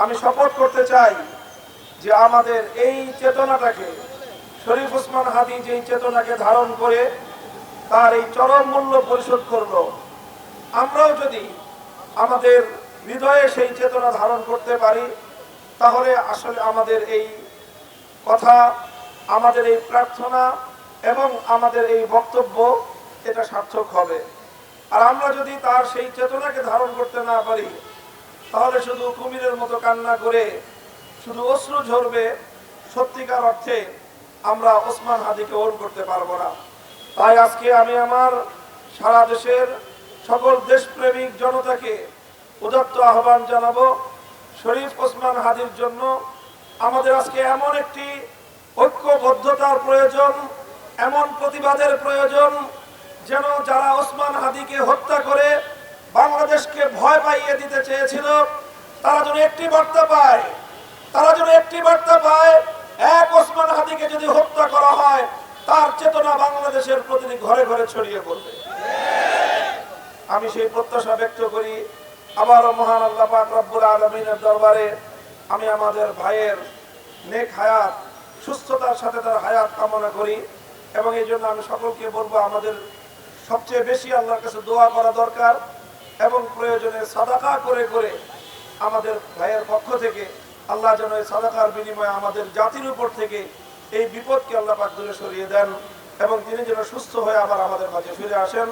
আমি শপথ করতে চাই যে আমাদের এই চেতনাটাকে, শরীফ ওসমান হাদী যেই চেতনাকে ধারণ করে তার এই চরম মূল্য পরিশোধ করলো, আমরাও যদি আমাদের হৃদয়ে সেই চেতনা ধারণ করতে পারি, তাহলে আসলে আমাদের এই কথা, আমাদের এই প্রার্থনা এবং আমাদের এই বক্তব্য এটা সার্থক হবে। আর আমরা যদি তার সেই চেতনাকে ধারণ করতে না পারি, তাহলে শুধু কুমিরের মতো কান্না করে শুধু অশ্রু ঝরবে, সত্যিকার অর্থে আমরা ওসমান হাদীকে ওন করতে পারবো না। তাই আজকে আমি আমার সারা দেশের সকল দেশপ্রেমিক জনতাকে উদাত্ত আহ্বান জানাবো, শরীফ ওসমান হাদীর জন্য আমাদের আজকে এমন একটি ঐক্যবদ্ধতার প্রয়োজন, এমন প্রতিবাদের প্রয়োজন, যেন যারা ওসমান হাদীকে হত্যা করে বাংলাদেশকে ভয় পাইয়ে দিতে চেয়েছিল, তারা যেন একটি বার্তা পায়, এক ওসমান হাদীকে যদি হত্যা করা হয়, তার চেতনা বাংলাদেশের প্রতিটি ঘরে ঘরে ছড়িয়ে পড়বে। আমি সেই প্রত্যাশা ব্যক্ত করি। আবারও মহান আল্লাহ পাক রব্বুল আলামিনের দরবারে আমি আমাদের ভাইয়ের নেক হায়াত, সুস্থতার সাথে তার হায়াত কামনা করি। এবং এই জন্য আমি সকলকে বলবো, আমাদের সবচেয়ে বেশি আল্লাহর কাছে দোয়া করা দরকার এবং প্রয়োজনে সাদাকা করে করে আমাদের ভাইয়ের পক্ষ থেকে আল্লাহ যেন এই সাদাকার বিনিময়ে আমাদের জাতির উপর থেকে এই বিপদকে আল্লাহ পাক দূরে সরিয়ে দেন এবং তিনি যেন সুস্থ হয়ে আবার আমাদের মাঝে ফিরে আসেন।